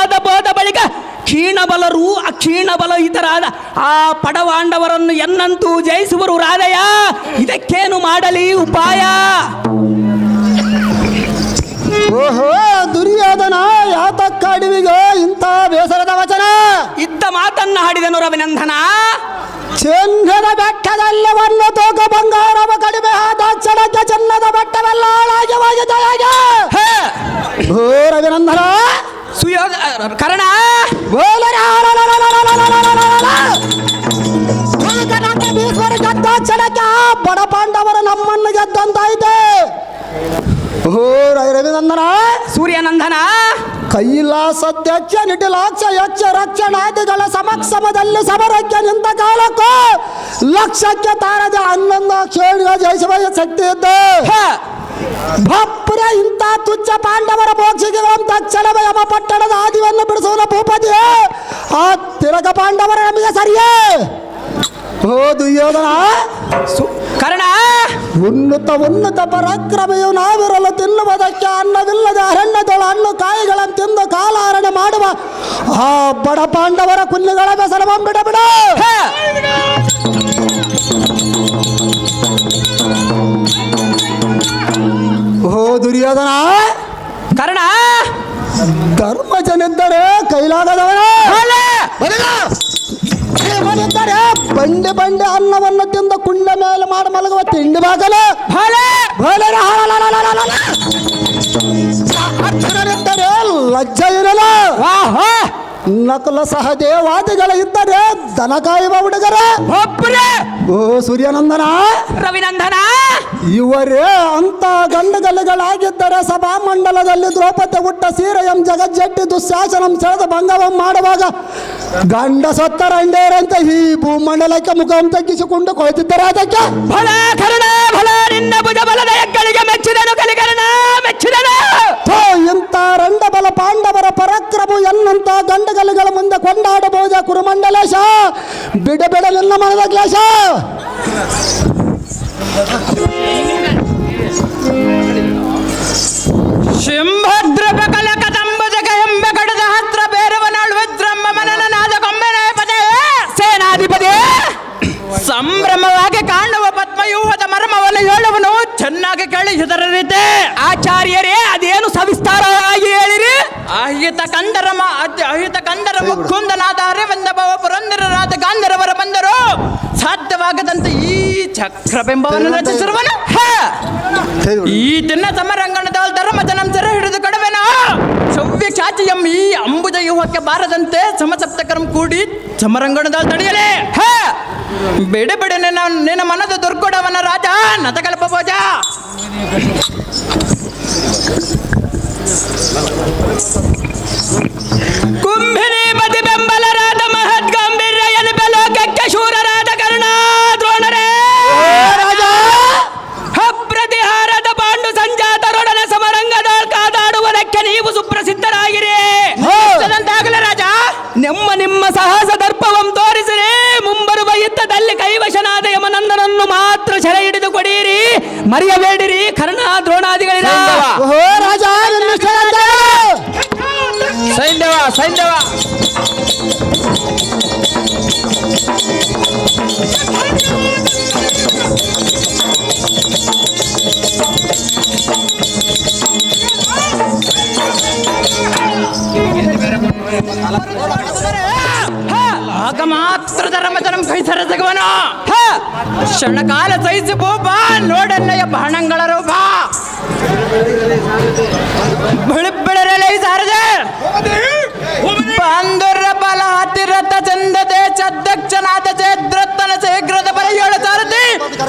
ಬಲವಾದ ಬೋಧ ಬಳಿಕ ಕ್ಷೀಣಬಲರು ಅಕ್ಷೀಣಬಲಹಿತರಾದ ಆ ಪಡವಾಂಡವರನ್ನು ಎನ್ನಂತೂ ಜಯಿಸುವರು ರಾಧಯ್ಯ. ಇದಕ್ಕೇನು ಮಾಡಲಿ ಉಪಾಯ? ಓಹೋ ದುರ್ಯೋಧನ, ಯಾತಕ್ಕಾಡಿವಿಗೆ ಇಂಥ ಬೇಸರದ ವಚನ? ಇದ್ದ ಮಾತನ್ನ ಹಾಡಿದನು ರವಿನಂದನ. ಚಿನ್ನದ ಬೆಟ್ಟದಲ್ಲಿ ಒಂದು ತೂಕ ಬಂಗಾರವ ಕಡಿಮೆ ಆದ ಕ್ಷಣಕ್ಕೆ ಚಿನ್ನದ ಬೆಟ್ಟವೆಲ್ಲ ಹಾಳಾಗಿ ಹೋಗಿದೆ. ಓ ರವಿನಂದನ, ಕರ್ಣ ಗೆದ್ದ ಕ್ಷಣಕ್ಕೆ ಆ ಬಡ ಪಾಂಡವರ ನಮ್ಮನ್ನು ಗೆದ್ದಂತಾಯ್ತೆ. ಓ ರವಿನಂದನ, ಸೂರ್ಯನಂದನ, ಕೈಲಾಸಧ್ಯಕ್ಷ ನಿಟಿಲಾಕ್ಷ ಯಕ್ಷ ರಕ್ಷಣಾದಿಗಳ ಸಮಕ್ಷಮದಲ್ಲಿ ಸಮರಕ್ಕೆ ನಿಂತ ಕಾಲಕ್ಕೂ ಲಕ್ಷಕ್ಕೆ ತಾರದೆ 11 ಕ್ಷೇಣಿಗೆ ಜಯಿಸುವ ಶಕ್ತಿ ಇದ್ದು ಭಪ್ಪುರ ಇಂಥ ತುಚ್ಛ ಪಾಂಡವರ ಮೋಕ್ಷಿಗೆ ತಕ್ಷಣವೇ ಯಮ ಪಟ್ಟಣದ ಆದಿವನ್ನು ಬಿಡಿಸುವ ಭೂಪತಿ ಆ ತಿರಗ ಪಾಂಡವರ ನಮಗೆ ಸರಿಯೇ? ಓ ದುರ್ಯೋಧನ, ಕರ್ಣ ಉನ್ನತ ಪರಾಕ್ರಮೆಯು ನಾವಿರಲು ತಿನ್ನುವುದಕ್ಕೆ ಅನ್ನವಿಲ್ಲದ ಅರಣ್ಯದೊಳ ಹಣ್ಣು ಕಾಯಿಗಳನ್ನು ತಿಂದು ಕಾಲಾರಣೆ ಮಾಡುವ ಆ ಬಡ ಪಾಂಡವರ ಕುಲ್ಲಿಗಳ ಬೆಸರ ಬಿಡ. ಓ ದುರ್ಯೋಧನ, ಕರ್ಣ ಧರ್ಮಜನಿದ್ದರೆ ಕೈಲಾಗದವನ ಮನಿದ್ದರೆ ಬಂಡೆ ಅನ್ನವನ್ನು ತಿಂದ ಕುಂಡ ಮೇಲೆ ಮಾಡಿ ಮಲಗುವ ತಿಂಡಿ ಬಾಗಲು ಅಕ್ಷರನಿದ್ದರೆ ಲಜ್ಜ ಇರಲ್ಲ. ನಕಲ ಸಹದೇವಾದಿಗಳ ಇದ್ದರೆ ದನ ಕಾಯುವ ಹುಡುಗರ. ಓ ಸೂರ್ಯನಂದನ, ರವಿನಂದನ, ಇವರೇ ಅಂತ ಗಂಡುಗಲಿಗಳಾಗಿದ್ದರೆ ಸಭಾಮಂಡಲದಲ್ಲಿ ದ್ರೌಪದಿ ಹುಟ್ಟ ಸೀರೆಯಂ ಜಗಜ್ಜಟ್ಟಿ ದುಶ್ಯಾಸನಂ ಸೆಳೆದ ಭಂಗವಂ ಮಾಡುವಾಗ ಗಂಡ ಸತ್ತರಂಡೇರಂತೆ ಈ ಭೂಮಂಡಲಕ್ಕೆ ಮುಖಂ ತಗ್ಗಿಸಿಕೊಂಡು ಕೊಯ್ತಿದ್ದಾರೆ. ಅದಕ್ಕೆ ಫಲ ಕರ್ಣ ಫಲ ನಿನ್ನ ಭುಜ ಬಲದ ಎಕ್ಕಳಿಗೆ ಮೆಚ್ಚಿದನು ಕಲಿಕರ್ಣ ಮೆಚ್ಚಿದನು. ಇಂಥ ರಂಡಬಲ ಪಾಂಡವರ ಪರಾಕ್ರಮ ಎನ್ನಂತ ಗಂಡಗಲಿಗಳ ಮುಂದೆ ಕೊಂಡಾಡಬಹುದ ಕುರುಮಂಡಲೇಶ ಬಿಡ ನಿನ್ನ ಮನದ ಕ್ಲೇಶ. ಶಂಭದ್ರಪಕಲ ಕದಂಬಜಕ ಎಂಬ ಕಡದ ಹತ್ರ ಬೇರವನಾಳು ವಿದ್ರಮ್ಮ ಮನನ ನಾದ ಕೊಂಬೆನ ಪದೇ ಸೇನಾಧಿಪತಿ ಸಂಭ್ರಮವಾಗಿ ಕಾಣುವ ಪದ್ಮವ್ಯೂಹದ ಮರ್ಮವನ್ನು ಹೇಳುವನು ಚೆನ್ನಾಗಿ ಕೇಳಿಸಿದರ ರೀತಿ. ಆಚಾರ್ಯರೇ, ಅದೇನು ಸವಿಸ್ತಾರವಾಗಿ ಹೇಳಿರಿ? ಅಹಿತ ಕಂದರ ಮುಖುಂದನಾದ ಅರಿವಂದ ಭವ ಪುರಂದರರಾದ ಗಾಂಧರವರ ಬಂದರು ಸಾಧ್ಯವಾಗದಂತೆ ಈ ಚಕ್ರಬಿಂಬವನ್ನು ರಚಿಸಿರುವನು. ಈ ದಿನ ಸಮರಂಗಣದಲ್ಲಿ ಧರ್ಮಜನಂ ಸೆರೆ ಹಿಡಿದು ಕಡವೆನ ಶವ್ಯ ಚಾಚಿಯಂ ಈ ಅಂಬುಜ ವ್ಯೂಹಕ್ಕೆ ಬಾರದಂತೆ ಸಮಸಪ್ತಕರಂ ಕೂಡಿ ಸಮರಂಗಣದಲ್ಲಿ ತಡೆಯಲೇ. ಬಿಡ ನಿನ್ನ ಮನದ ದುರ್ಗೊಡವನ ರಾಜ ನತಕಲ್ಪ ಭೋಜ. ಕುಂಭಿನಿ ಮತಿ ಬೆಂಬಲರಾದ ಮಹತ್ ಗಂಭೀರ್ಯ ಎನಿಬಲೋಕಕ್ಕೆ ಶೂರರಾದ ಕರ್ಣ ದ್ರೋಣರೇ ಪ್ರತಿಹಾರದ ಪಾಂಡು ಸಂಜಾತರೊಡನೆ ಸಮರಂಗದ ಕಾದಾಡುವುದಕ್ಕೆ ನೀವು ಸುಪ್ರಸಿದ್ಧರಾಗಿರಿ. ಆಗಲ ರಾಜ, ನಿಮ್ಮ ಸಾಹಸ ದರ್ಪವಂ ತೋರಿಸಿರಿ. ಮುಂಬರುವ ಯುದ್ಧದಲ್ಲಿ ಕೈವಶನಾದ ಯಮನಂದನನ್ನು ಮಾತ್ರ ಸೆರೆ ಹಿಡಿದು ಕೊಡಿರಿ, ಮರೆಯಬೇಡಿರಿ ಕರ್ಣ ದ್ರೋಣಾದಿಗಳಿಂದ. ರಾಜ ಸೈಂಧವ ಆಗ ಮಾತ್ರ ಧರ್ಮಜನಂ ಕೈ ಸರಸಗವನು ಕ್ಷಣಕಾಲ ಸಹಿಸಿ ಬಾ ನೋಡನ್ನಯ್ಯ ಬಾಣಂಗಳ ರೂಪ ಬಿಳಿಬಿಳರಲೈ ಸಾರದೆ ಬಂದುರ ಬಲ ಹತ್ತಿರತ ಚಂದತೆ ಚದ್ದಕ್ಷನಾಥ ಚೇದ್ರತ್ತನ ಶೀಘ್ರದ ಬಲ ಏಳು ಸಾರಥಿ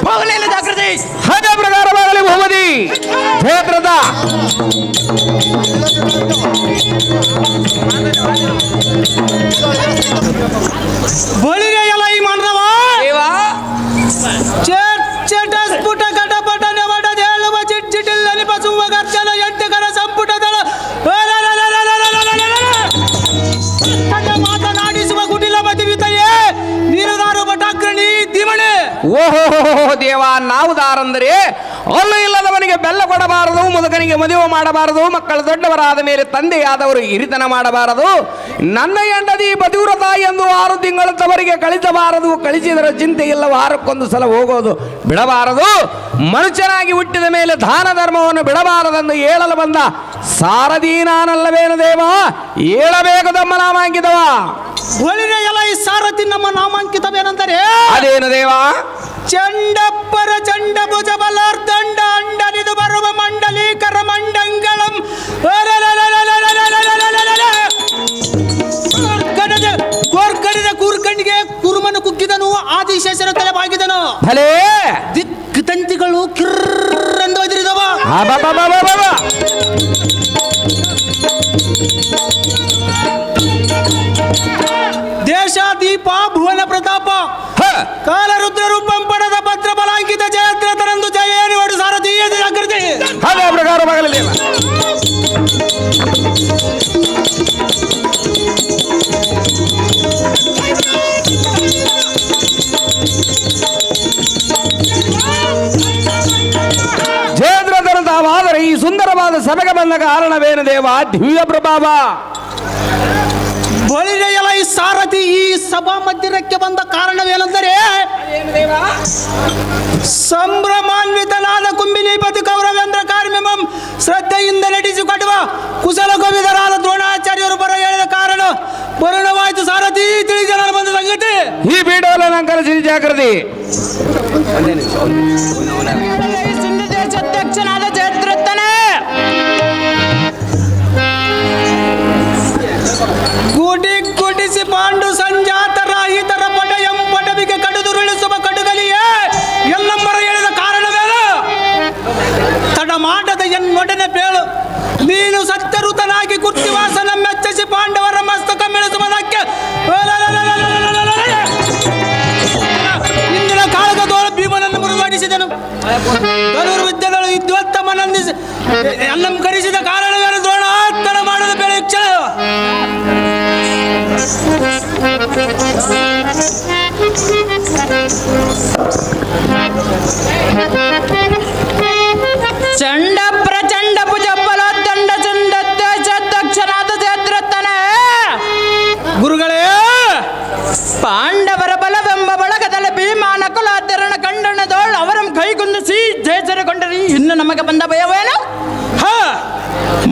ಹೋಗಲಿಲ್ಲ ಜಾಗೃತಿ. ಅದೇ ಪ್ರಕಾರವಾಗಲಿ ಭೂಪತಿ ಕ್ಷೇತ್ರದ ಬಳಿಗೆ ಎಲ್ಲ ಈ ಮಾಡಿದವ ಚಟ ಸ್ಫುಟ ಕಟಪಟ ನೆವಡ ಹೇಳುವ ಚಿಟ್ಟಿಲ್ಲ ನಿಪಸುವ ಗರ್ಜನ ಎಂಟಕರ ಸಂಪುಟದಳ ಮಾತನಾಡಿಸುವ ಕುಟಿಲ ಮತಿವಿತೆಯೇ ನೀರುಗಾರು ಭಟಾಗ್ರಣಿ ದಿಮಣೆ. ಓಹೋ ದೇವ ನಾವುದಾರಂದರೆ ಅಲ್ಲು ಇಲ್ಲದವನಿಗೆ ಬೆಲ್ಲ ಕೊಡಬಾರದು, ಮುದುಕನಿಗೆ ಮದುವೆ ಮಾಡಬಾರದು, ಮಕ್ಕಳು ದೊಡ್ಡವರಾದ ಮೇಲೆ ತಂದೆಯಾದವರು ಹಿರಿತನ ಮಾಡಬಾರದು, ನನ್ನ ಹೆಂಡತಿ ಬದಿವ್ರತ ಎಂದು 6 ತಿಂಗಳ ತವರಿಗೆ ಕಳಿಸಬಾರದು, ಕಳಿಸಿದರ ಚಿಂತೆ ಇಲ್ಲ, ವಾರಕ್ಕೊಂದು ಸಲ ಹೋಗೋದು ಬಿಡಬಾರದು, ಮನುಷ್ಯನಾಗಿ ಹುಟ್ಟಿದ ಮೇಲೆ ದಾನ ಧರ್ಮವನ್ನು ಬಿಡಬಾರದೆಂದು ಹೇಳಲು ಬಂದ ಸಾರಥಿ ನಾನಲ್ಲವೇನು ದೇವ, ಹೇಳಬೇಕು ತಮ್ಮ ನಾಮಾಂಕಿತವ. ಒಳ್ಳೆಯ ಎಲ್ಲ ಈ ಸಾರಥಿ ನಮ್ಮ ನಾಮಾಂಕಿತವೇನೆಂದರೆ ಅದೇನು ದೇವ? ಚಂಡಪ್ಪರ ಚಂಡಭುಜ ಬಲಾರ್ದಂಡ ಅಂಡನಿದು ಬರುವ ಮಂಡಲೀಕರ ಮಂಡಂಗಳಂ ಗೋರ್ಗಡಿದ ಕೂರ್ಕಂಡಿಗೆ ಕುರುಮನು ಕುಗ್ಗಿದನು, ಆದಿಶೇಷನ ತಲೆ ಬಾಗಿದನು, ಭಲೇ ದಿಕ್ ತಂತಿಗಳು ಕಿರ್ರೆಂದು ಒದರಿದವ. ದೇಶಾದೀಪ ಭುವನ ಪ್ರತಾಪ ಕಾಲರುದ್ರ ರೂಪಂ ಪಡೆದ ಭದ್ರ ಬಲಾಂಕಿತ ಜಯದ್ರತರಂದು ಜಯೇರಿ ಒಡು ಸಾರಥಿ ಜಾಗೃತಿ ಅದೇ ಪ್ರಕಾರವಾಗಲಿಲ್ಲ. ಜಯದ್ರತರಂತಾವಾದರೆ ಈ ಸುಂದರವಾದ ಸಭೆಗೆ ಬಂದ ಕಾರಣವೇನು ದೇವ? ದಿವ್ಯ ಪ್ರಭಾವ. ಬಳಿರೆಯಲ ಈ ಸಾರಥಿ ಈ ಸಭಾ ಮಧ್ಯಕ್ಕೆ ಬಂದ ಕಾರಣವೇನೆಂದರೆ ಸಂಭ್ರಮಾನ್ವಿತನಾದ ಕುಂಬಿನಿಪತಿ ಕೌರವೇಂದ್ರ ಕಾರ್ಮಿಮಂ ಶ್ರದ್ಧೆಯಿಂದ ನಡೆಸಿಕೊಡುವ ಕುಶಲ ಕವಿದರಾದ ದ್ರೋಣಾಚಾರ್ಯರು ಬರ ಹೇಳಿದ ಕಾರಣ ಪರಿಣವಾಯಿತು ಸಾರಥಿ ತಿಳಿದ ಬಂದ ಸಂಗತಿ. ಈ ಬೀಡೋಲಂಕರ ಸಿರಿ ಜಾಗೃತಿ. ಸಿಂಧು ದೇಶಾಧ್ಯಕ್ಷನಾದ ಜಯದ್ರಥನೇ ಗುಡಿಸಿ ಪಾಂಡು ಸಂಜಾತರಾಹಿತರ ಪಟಯಂ ಪಟವಿಗೆ ಕಡುದುರುಳಿಸುವ ಕಡುಗಲಿಯೇ ಎಲ್ಲಮ್ಮರ ಹೇಳಿದ ಕಾರಣವೇನು? ತಡಮಾಟದ ಎನ್ನೊಡನೆ ಬೇಳು ನೀನು ಸತ್ಯಋತನಾಗಿ ಕುರ್ತಿವಾಸನ ಮೆಚ್ಚಿಸಿ ಪಾಂಡವರ ಮಸ್ತಕ ಮೆಳೆಸುವುದಕ್ಕೆ ಇಂದಿನ ಕಾಳಗದೋಳ ಭೀಮನನ್ನು ಮುರುಗಾಡಿಸಿದನು. ಧನುರ್ವಿದ್ಯೆಗಳು ವಿದ್ವತ್ತಮನಂದಿಸಿ ಎಲ್ಲಂ ಕರೆಸಿದ ಕಾರಣವೇನು? ದ್ರೋಣಾತ್ತನ ಮಾಡದ ಬೆಳೆ ಕ್ಷಣ ಚಂಡ ಪ್ರಚಂಡ ಭುಜ ಬಲದಂಡ ಚಂಡ ದೇಶಾಧ್ಯಕ್ಷನಾದ ಜಯದ್ರಥನೇ ಗುರುಗಳೇ, ಪಾಂಡವರ ಬಲವೆಂಬ ಬಳಗದಲ್ಲಿ ಭೀಮಾನ ಕುಲಾಧರಣ ಕಂಡಣದೋಳು ಅವರಂ ಕೈಗುಂದಿಸಿ ಜಯಸರಗೊಂಡರಿ ಇನ್ನು ನಮಗೆ ಬಂದ ಭಯವೇನು?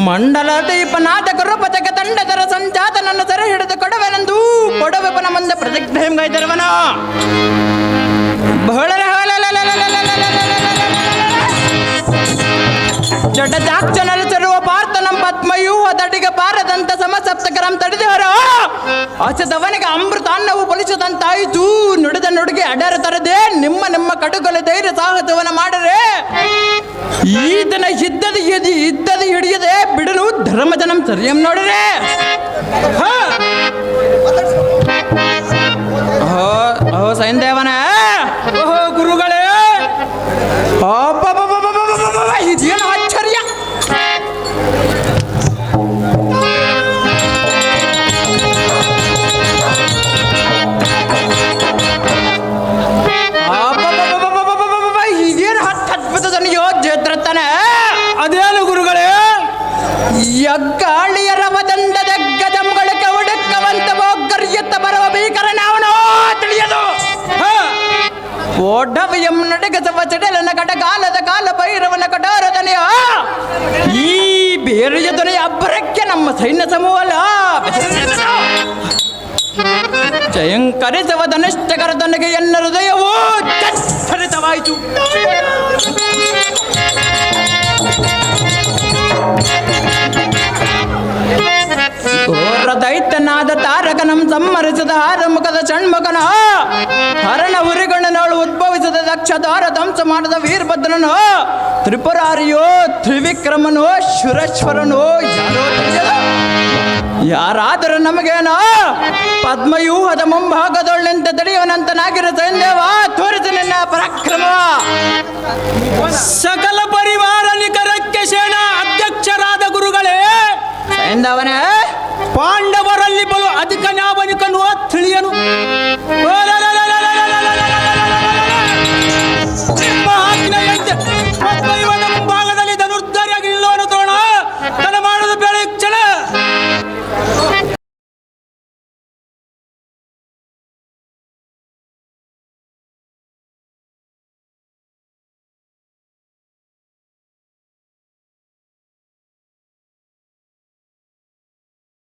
ಮಂಡಲ ದೀಪನಾದ ಗುರುಪತಕ ತಂಡದರ ಸಂಜಾತನನ್ನು ಸೆರೆ ಹಿಡಿದು ಕೊಡುವೆನೆಂದು ಕೊಡುವೆಪನ ಮುಂದೆ ಪ್ರತಿಜ್ಞೆಗೈದರವನ ಬಹಳ ಜಡಜಾಕ್ಷನಲು ತರುವ ಪಾರ್ಥನಂ ಪದ್ಮಯೂಹ ತಡಿಗ ಬಾರದಂತ ಸಮಸಪ್ತಕರಂ ತಡೆದವರ ಹಸದವನಿಗೆ ಅಮೃತಾನ್ನವು ಫಲಿಸದಂತಾಯಿತು. ನುಡಿದ ನುಡುಗೆ ಅಡರ ತರದೆ ನಿಮ್ಮ ನಿಮ್ಮ ಕಡುಗಲ ಧೈರ್ಯ ಸಾಹಸವನ್ನ ಮಾಡರೆ ಈತನ ಇದ್ದದ ಹಿಡಿಯದೆ ಬಿಡಲು ಧರ್ಮಜನಂ ಸರಿಯಂ ನೋಡ್ರೆ. ಸೈಂದೇವನ ಗುರುಗಳೇ, ಇದೇನು ಆಶ್ಚರ್ಯ! ಇದೇನು ಅದ್ಭುತದನಿಯೋ ಜಯದ್ರಥನೇ! ಅದೇನು ಗುರುಗಳೇ? ಯಗ್ಗಾಳಿಯರ ವದಂಡದ ಗಜಂಗಳಿಗೆ ಒಡಕ್ಕವಂತ ಬೋಗರ್ಯತ್ತ ಬರುವ ಭೀಕರನವನೋ ತಿಳಿಯದು. ಓಡವಯಂ ನಡಗಸವ ಚಡಲನ ಕಡಗಾಲದ ಕಾಲ ಭೈರವನ ಕಡಾರದನೆಯ ಈ ಬೇರೆಯ ದೊರೆಯ ಅಬ್ಬರಕ್ಕೆ ನಮ್ಮ ಸೈನ್ಯ ಸಮೂಹಲ ಜಯಂಕರಿಸವ ಧನಿಷ್ಠಕರ ತನಗೆ ಎನ್ನ ಹೃದಯವೂ ಚರಿತವಾಯಿತು. ಘೋರ ದೈತ್ಯನಾದ ತಾರಕನಂ ಸಂಹರಿಸಿದ ಹಾರಮುಖದ ಷಣ್ಮುಖನ ಹರಣ ಉರಿಗಣ್ಣನವಳು ಉದ್ಭವಿಸಿದ ದಕ್ಷ ದಾರ ಧ್ವಂಸ ಮಾಡಿದ ವೀರಭದ್ರನೋ ತ್ರಿಪುರಾರಿಯೋ ತ್ರಿವಿಕ್ರಮನೋ ಶುರೇಶ್ವರನೋ ಯಾರೋ ತಿಳಿಯದ ಯಾರಾದರೂ ನಮಗೇನೋ ಪದ್ಮಯೂಹದ ಮುಂಭಾಗದೊಳ್ಳೆಂತ ತಡೆಯುವನಂತನಾಗಿರ ಸೈನ್ಯವ ತೋರಿಸಿ ನಿನ್ನ ಪರಾಕ್ರಮ. ಸಕಲ ಪರಿವಾರ ನಿಖರಕ್ಕೆ ಸೇನಾ ಅಧ್ಯಕ್ಷರಾದ ಗುರುಗಳೇ, ಸೈಂದವನೇ ಪಾಂಡವರಲ್ಲಿ ಬಲು ಅಧಿಕ ನ್ಯಾವನಿಕನು ತಿಳಿಯನು.